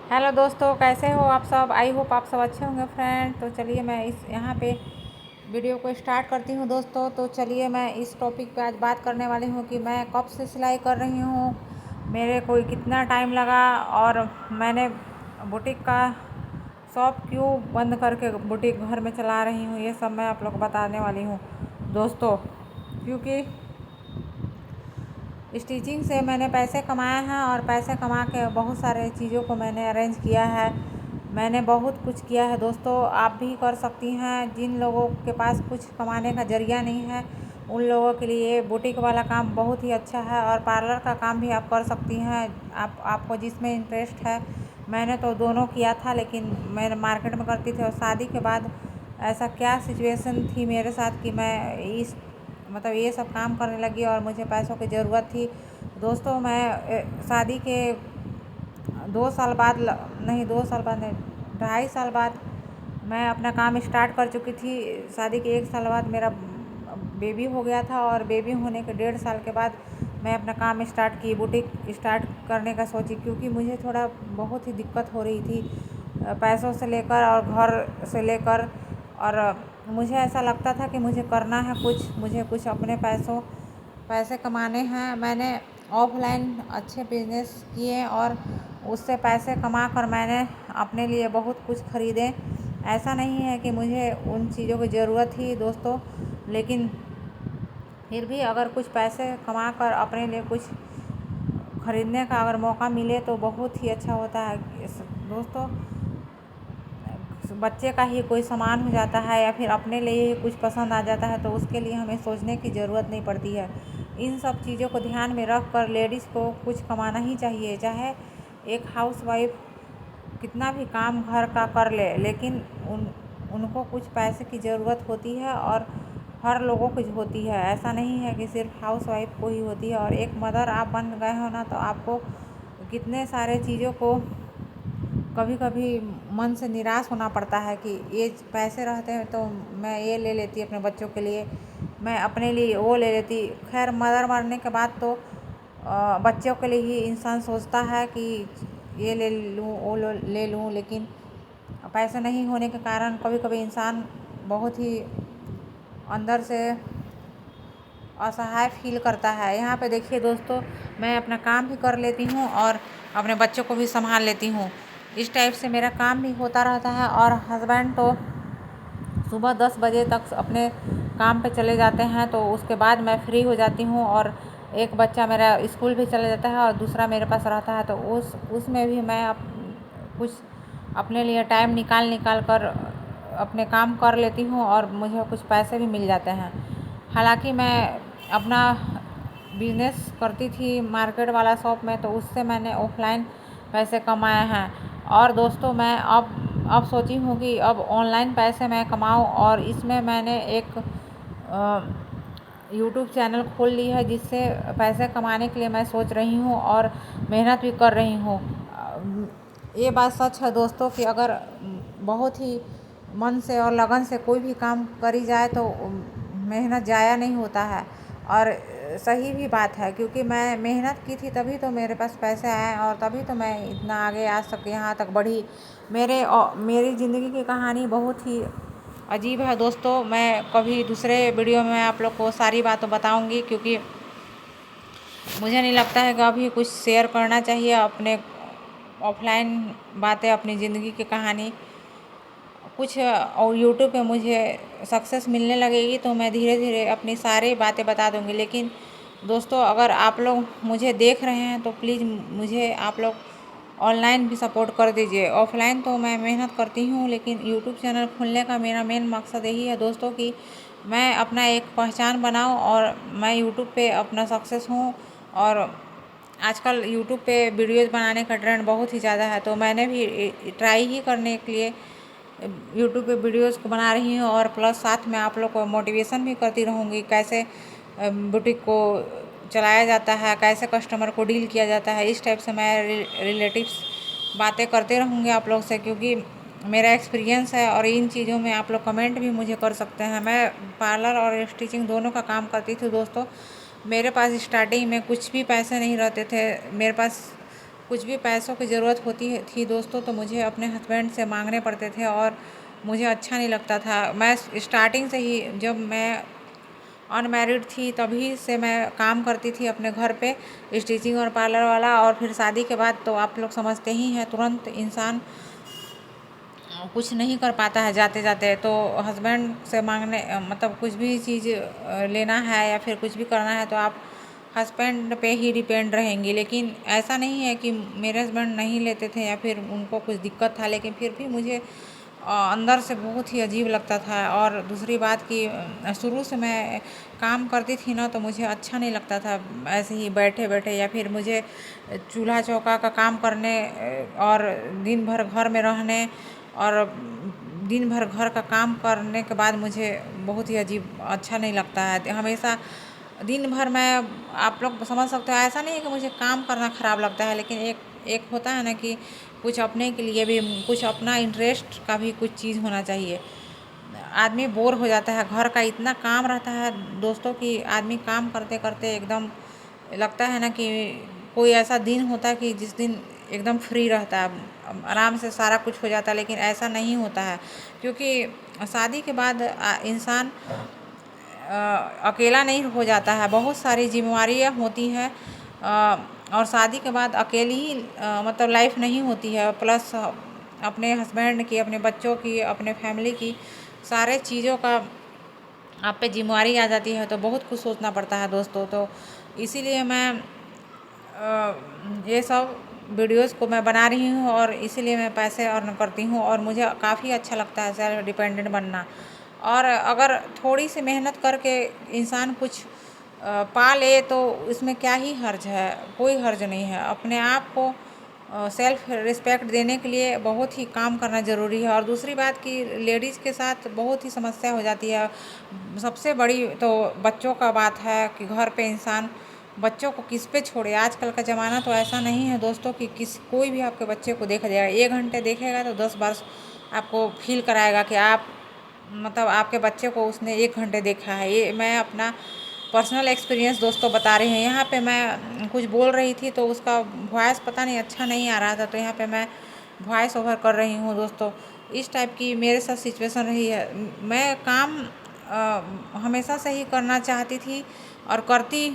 Hello दोस्तों, कैसे हो आप सब। आई होप आप सब अच्छे होंगे फ्रेंड। तो चलिए मैं इस यहाँ पे वीडियो को स्टार्ट करती हूँ दोस्तों। तो चलिए मैं इस टॉपिक पे आज बात करने वाली हूँ कि मैं कब से सिलाई कर रही हूँ, मेरे को कितना टाइम लगा और मैंने बुटीक का शॉप क्यों बंद करके बुटीक घर में चला रही हूँ। ये सब मैं आप लोग को बताने वाली हूँ दोस्तों, क्योंकि स्टिचिंग से मैंने पैसे कमाए हैं और पैसे कमा के बहुत सारे चीज़ों को मैंने अरेंज किया है। मैंने बहुत कुछ किया है दोस्तों, आप भी कर सकती हैं। जिन लोगों के पास कुछ कमाने का ज़रिया नहीं है उन लोगों के लिए बुटीक वाला काम बहुत ही अच्छा है, और पार्लर का काम भी आप कर सकती हैं। आपको जिसमें इंटरेस्ट है। मैंने तो दोनों किया था, लेकिन मैं मार्केट में करती थी और शादी के बाद ऐसा क्या सिचुएशन थी मेरे साथ कि मैं इस ये सब काम करने लगी और मुझे पैसों की ज़रूरत थी दोस्तों। मैं शादी के 2 साल बाद नहीं 2 साल बाद नहीं 2.5 साल बाद मैं अपना काम स्टार्ट कर चुकी थी। शादी के 1 साल बाद मेरा बेबी हो गया था, और बेबी होने के 1.5 साल के बाद मैं अपना काम स्टार्ट की, बुटीक स्टार्ट करने का सोची, क्योंकि मुझे थोड़ा बहुत ही दिक्कत हो रही थी पैसों से लेकर और घर से लेकर। और मुझे ऐसा लगता था कि मुझे करना है मुझे कुछ अपने पैसे कमाने हैं। मैंने ऑफलाइन अच्छे बिजनेस किए और उससे पैसे कमा कर मैंने अपने लिए बहुत कुछ ख़रीदे। ऐसा नहीं है कि मुझे उन चीज़ों की ज़रूरत थी दोस्तों, लेकिन फिर भी अगर कुछ पैसे कमा कर अपने लिए कुछ ख़रीदने का अगर मौका मिले तो बहुत ही अच्छा होता है दोस्तों। बच्चे का ही कोई सामान हो जाता है या फिर अपने लिए ही कुछ पसंद आ जाता है, तो उसके लिए हमें सोचने की ज़रूरत नहीं पड़ती है। इन सब चीज़ों को ध्यान में रख कर लेडीज़ को कुछ कमाना ही चाहिए। चाहे एक हाउसवाइफ कितना भी काम घर का कर ले, लेकिन उनको कुछ पैसे की ज़रूरत होती है, और हर लोगों को होती है। ऐसा नहीं है कि सिर्फ हाउसवाइफ को ही होती है। और एक मदर आप बन गए हो ना, तो आपको कितने सारे चीज़ों को कभी कभी मन से निराश होना पड़ता है कि ये पैसे रहते हैं तो मैं ये ले लेती अपने बच्चों के लिए, मैं अपने लिए वो ले लेती। खैर, मदर मरने के बाद तो बच्चों के लिए ही इंसान सोचता है कि ये ले लूँ वो ले लूँ, लेकिन पैसे नहीं होने के कारण कभी कभी इंसान बहुत ही अंदर से असहाय फील करता है। यहाँ पे देखिए दोस्तों, मैं अपना काम भी कर लेती हूँ और अपने बच्चों को भी संभाल लेती हूँ। इस टाइप से मेरा काम भी होता रहता है। और हस्बैंड तो सुबह 10 बजे तक अपने काम पे चले जाते हैं, तो उसके बाद मैं फ्री हो जाती हूँ। और एक बच्चा मेरा स्कूल भी चले जाता है और दूसरा मेरे पास रहता है, तो उसमें भी मैं कुछ अपने लिए टाइम निकाल कर अपने काम कर लेती हूँ, और मुझे कुछ पैसे भी मिल जाते हैं। हालांकि मैं अपना बिजनेस करती थी मार्केट वाला शॉप में, तो उससे मैंने ऑफलाइन पैसे कमाए हैं। और दोस्तों, मैं अब सोची हूँ कि अब ऑनलाइन पैसे मैं कमाऊँ, और इसमें मैंने एक यूट्यूब चैनल खोल ली है, जिससे पैसे कमाने के लिए मैं सोच रही हूँ और मेहनत भी कर रही हूँ। ये बात सच है दोस्तों कि अगर बहुत ही मन से और लगन से कोई भी काम करी जाए तो मेहनत ज़ाया नहीं होता है। और सही भी बात है, क्योंकि मैं मेहनत की थी तभी तो मेरे पास पैसे आए, और तभी तो मैं इतना आगे आज तक यहाँ तक बढ़ी। मेरी ज़िंदगी की कहानी बहुत ही अजीब है दोस्तों। मैं कभी दूसरे वीडियो में आप लोग को सारी बातें बताऊंगी, क्योंकि मुझे नहीं लगता है कि अभी कुछ शेयर करना चाहिए अपने ऑफलाइन बातें, अपनी ज़िंदगी की कहानी कुछ। और यूट्यूब पे मुझे सक्सेस मिलने लगेगी तो मैं धीरे धीरे अपनी सारी बातें बता दूंगी। लेकिन दोस्तों, अगर आप लोग मुझे देख रहे हैं तो प्लीज़ मुझे आप लोग ऑनलाइन भी सपोर्ट कर दीजिए। ऑफलाइन तो मैं मेहनत करती हूँ, लेकिन यूट्यूब चैनल खोलने का मेरा मेन मकसद यही है दोस्तों कि मैं अपना एक पहचान बनाऊँ और मैं यूट्यूब पे अपना सक्सेस हूँ। और आजकल यूट्यूब पे वीडियोज़ बनाने का ट्रेंड बहुत ही ज़्यादा है, तो मैंने भी ट्राई ही करने के लिए यूट्यूब पे वीडियोज़ को बना रही हूँ, और प्लस साथ में आप लोग को मोटिवेशन भी करती रहूँगी कैसे बुटीक को चलाया जाता है, कैसे कस्टमर को डील किया जाता है। इस टाइप से मैं रिलेटिव्स बातें करते रहूँगी आप लोग से, क्योंकि मेरा एक्सपीरियंस है। और इन चीज़ों में आप लोग कमेंट भी मुझे कर सकते हैं। मैं पार्लर और स्टिचिंग दोनों का काम करती थी दोस्तों। मेरे पास स्टार्टिंग में कुछ भी पैसे नहीं रहते थे। मेरे पास कुछ भी पैसों की ज़रूरत होती थी दोस्तों, तो मुझे अपने हस्बैंड से मांगने पड़ते थे और मुझे अच्छा नहीं लगता था। मैं स्टार्टिंग से ही, जब मैं अनमैरिड थी तभी से मैं काम करती थी अपने घर पे, स्टिचिंग और पार्लर वाला। और फिर शादी के बाद तो आप लोग समझते ही हैं, तुरंत इंसान कुछ नहीं कर पाता है जाते जाते। तो हस्बैंड से मांगने मतलब कुछ भी चीज़ लेना है या फिर कुछ भी करना है तो आप हस्बैंड पे ही डिपेंड रहेंगी। लेकिन ऐसा नहीं है कि मेरे हस्बैंड नहीं लेते थे या फिर उनको कुछ दिक्कत था, लेकिन फिर भी मुझे अंदर से बहुत ही अजीब लगता था। और दूसरी बात कि शुरू से मैं काम करती थी ना, तो मुझे अच्छा नहीं लगता था ऐसे ही बैठे बैठे, या फिर मुझे चूल्हा चौका का काम करने और दिन भर घर में रहने और दिन भर घर का काम करने के बाद मुझे बहुत ही अजीब अच्छा नहीं लगता है। हमेशा दिन भर मैं, आप लोग समझ सकते हो, ऐसा नहीं है कि मुझे काम करना ख़राब लगता है, लेकिन एक एक होता है ना कि कुछ अपने के लिए भी, कुछ अपना इंटरेस्ट का भी कुछ चीज़ होना चाहिए। आदमी बोर हो जाता है, घर का इतना काम रहता है दोस्तों कि आदमी काम करते करते एकदम लगता है ना कि कोई ऐसा दिन होता है कि जिस दिन एकदम फ्री रहता है, आराम से सारा कुछ हो जाता है। लेकिन ऐसा नहीं होता है, क्योंकि शादी के बाद इंसान अकेला नहीं हो जाता है, बहुत सारी जिम्मेवारियाँ होती हैं। और शादी के बाद अकेली ही मतलब लाइफ नहीं होती है, प्लस अपने हस्बैंड की, अपने बच्चों की, अपने फैमिली की सारे चीज़ों का आप पे जिम्मेवारी आ जाती है, तो बहुत कुछ सोचना पड़ता है दोस्तों। तो इसीलिए मैं ये सब वीडियोस को मैं बना रही हूँ और इसीलिए मैं पैसे अर्न करती हूँ और मुझे काफ़ी अच्छा लगता है सेल्फ डिपेंडेंट बनना। और अगर थोड़ी सी मेहनत करके इंसान कुछ पा ले तो इसमें क्या ही हर्ज है, कोई हर्ज नहीं है। अपने आप को सेल्फ रिस्पेक्ट देने के लिए बहुत ही काम करना ज़रूरी है। और दूसरी बात कि लेडीज़ के साथ बहुत ही समस्या हो जाती है। सबसे बड़ी तो बच्चों का बात है कि घर पे इंसान बच्चों को किस पे छोड़े। आजकल का ज़माना तो ऐसा नहीं है दोस्तों कि कोई भी आपके बच्चे को देख जाएगा, 1 घंटे देखेगा तो 10 बार आपको फील कराएगा कि आप मतलब आपके बच्चे को उसने 1 घंटे देखा है। ये मैं अपना पर्सनल एक्सपीरियंस दोस्तों बता रही हूँ। यहाँ पे मैं कुछ बोल रही थी तो उसका वॉइस पता नहीं अच्छा नहीं आ रहा था, तो यहाँ पे मैं वॉइस ओवर कर रही हूँ दोस्तों। इस टाइप की मेरे साथ सिचुएशन रही है। मैं काम हमेशा से ही करना चाहती थी और करती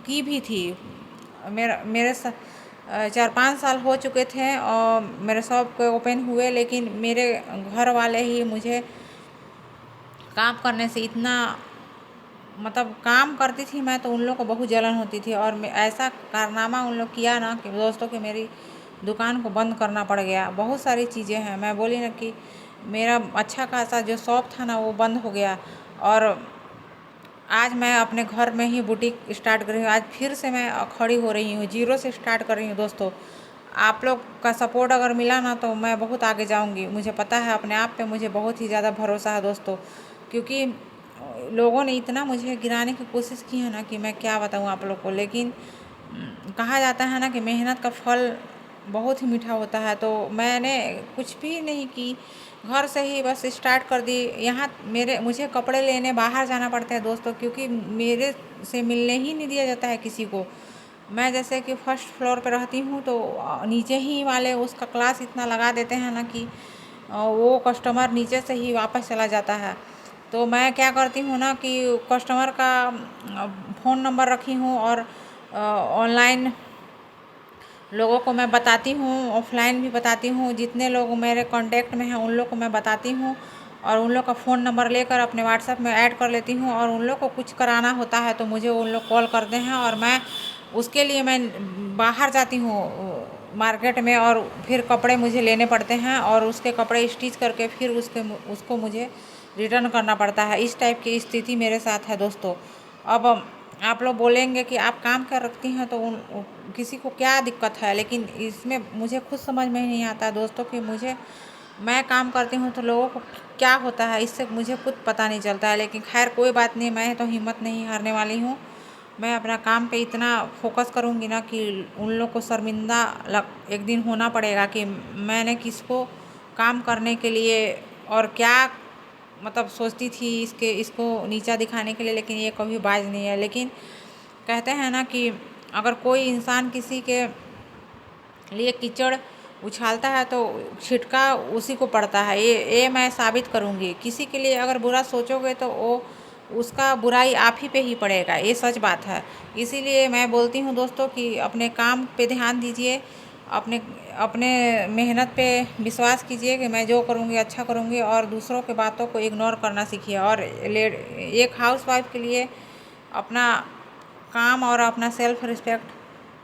की भी थी। मेरे 4-5 साल हो चुके थे और मेरे शॉप को ओपन हुए, लेकिन मेरे घर वाले ही मुझे काम करने से इतना, मतलब काम करती थी मैं तो उन लोग को बहुत जलन होती थी। और मैं ऐसा कारनामा उन लोग किया ना कि दोस्तों कि मेरी दुकान को बंद करना पड़ गया। बहुत सारी चीज़ें हैं, मैं बोली ना कि मेरा अच्छा खासा जो शॉप था ना वो बंद हो गया। और आज मैं अपने घर में ही बुटीक स्टार्ट कर रही हूँ। आज फिर से मैं खड़ी हो रही हूँ, जीरो से स्टार्ट कर रही हूँ दोस्तों। आप लोग का सपोर्ट अगर मिला ना तो मैं बहुत आगे जाऊँगी। मुझे पता है, अपने आप पे मुझे बहुत ही ज़्यादा भरोसा है दोस्तों, क्योंकि लोगों ने इतना मुझे गिराने की कोशिश की है ना कि मैं क्या बताऊँ आप लोग को। लेकिन कहा जाता है ना कि मेहनत का फल बहुत ही मीठा होता है। तो मैंने कुछ भी नहीं की, घर से ही बस स्टार्ट कर दी। यहाँ मुझे कपड़े लेने बाहर जाना पड़ता है दोस्तों, क्योंकि मेरे से मिलने ही नहीं दिया जाता है किसी को। मैं जैसे कि फर्स्ट फ्लोर पे रहती हूँ तो नीचे ही वाले उसका क्लास इतना लगा देते हैं ना कि वो कस्टमर नीचे से ही वापस चला जाता है। तो मैं क्या करती हूँ ना कि कस्टमर का फ़ोन नंबर रखी हूँ और ऑनलाइन लोगों को मैं बताती हूँ, ऑफलाइन भी बताती हूँ। जितने लोग मेरे कांटेक्ट में हैं उन लोग को मैं बताती हूँ और उन लोग का फ़ोन नंबर लेकर अपने व्हाट्सएप में ऐड कर लेती हूँ। और उन लोग को कुछ कराना होता है तो मुझे उन लोग कॉल करते हैं और मैं उसके लिए मैं बाहर जाती हूँ मार्केट में, और फिर कपड़े मुझे लेने पड़ते हैं और उसके कपड़े स्टिच करके फिर उसको मुझे रिटर्न करना पड़ता है। इस टाइप की स्थिति मेरे साथ है दोस्तों। अब आप लोग बोलेंगे कि आप काम कर रखती हैं तो किसी को क्या दिक्कत है, लेकिन इसमें मुझे खुद समझ में नहीं आता दोस्तों कि मैं काम करती हूँ तो लोगों को क्या होता है, इससे मुझे खुद पता नहीं चलता है। लेकिन खैर कोई बात नहीं, मैं तो हिम्मत नहीं हारने वाली हूँ। मैं अपना काम पे इतना फोकस करूँगी ना कि उन लोग को शर्मिंदा एक दिन होना पड़ेगा कि मैंने किसको काम करने के लिए और क्या मतलब सोचती थी इसको नीचा दिखाने के लिए, लेकिन ये कभी बाज नहीं है। लेकिन कहते हैं ना कि अगर कोई इंसान किसी के लिए कीचड़ उछालता है तो छिटका उसी को पड़ता है। ये मैं साबित करूँगी। किसी के लिए अगर बुरा सोचोगे तो वो उसका बुराई आप ही पे ही पड़ेगा, ये सच बात है। इसीलिए मैं बोलती हूँ दोस्तों कि अपने काम पे ध्यान दीजिए, अपने अपने मेहनत पे विश्वास कीजिए कि मैं जो करूँगी अच्छा करूँगी, और दूसरों के बातों को इग्नोर करना सीखिए। और एक हाउसवाइफ के लिए अपना काम और अपना सेल्फ रिस्पेक्ट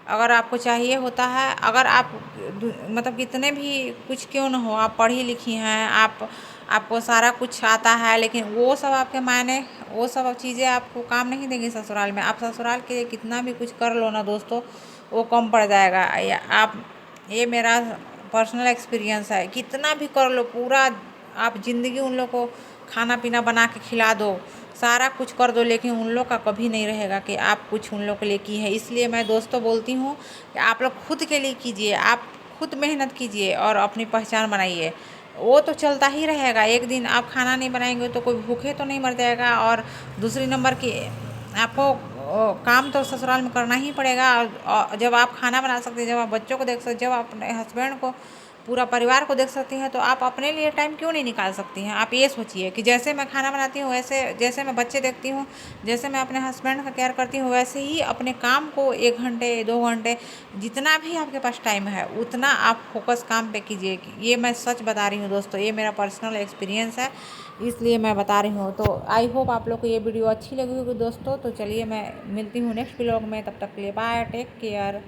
अगर आपको चाहिए होता है, अगर आप मतलब कितने भी कुछ क्यों ना हो, आप पढ़ी लिखी हैं, आपको सारा कुछ आता है, लेकिन वो सब आपके मायने, वो सब चीज़ें आपको काम नहीं देंगी ससुराल में। आप ससुराल के लिए कितना भी कुछ कर लो ना दोस्तों, वो कम पड़ जाएगा। ये मेरा पर्सनल एक्सपीरियंस है। कितना भी कर लो, पूरा आप ज़िंदगी उन लोग को खाना पीना बना के खिला दो, सारा कुछ कर दो, लेकिन उन लोग का कभी नहीं रहेगा कि आप कुछ उन लोग के लिए की है। इसलिए मैं दोस्तों बोलती हूँ कि आप लोग खुद के लिए कीजिए, आप खुद मेहनत कीजिए और अपनी पहचान बनाइए। वो तो चलता ही रहेगा। एक दिन आप खाना नहीं बनाएंगे तो कोई भूखे तो नहीं मर जाएगा। और दूसरी नंबर की आपको काम तो ससुराल में करना ही पड़ेगा। और जब आप खाना बना सकते हैं, जब आप बच्चों को देख सकते, जब आप अपने हस्बैंड को, पूरा परिवार को देख सकती हैं, तो आप अपने लिए टाइम क्यों नहीं निकाल सकती हैं। आप ये सोचिए कि जैसे मैं खाना बनाती हूँ, वैसे जैसे मैं बच्चे देखती हूँ, जैसे मैं अपने हस्बैंड का केयर करती हूँ, वैसे ही अपने काम को 1 घंटे 2 घंटे जितना भी आपके पास टाइम है उतना आप फोकस काम पे कीजिए। ये मैं सच बता रही हूँ दोस्तों, ये मेरा पर्सनल एक्सपीरियंस है, इसलिए मैं बता रही हूँ। तो आई होप आप लोग को ये वीडियो अच्छी लगी होगी दोस्तों। तो चलिए मैं मिलती हूँ नेक्स्ट ब्लॉग में, तब तक के लिए बाय, टेक केयर।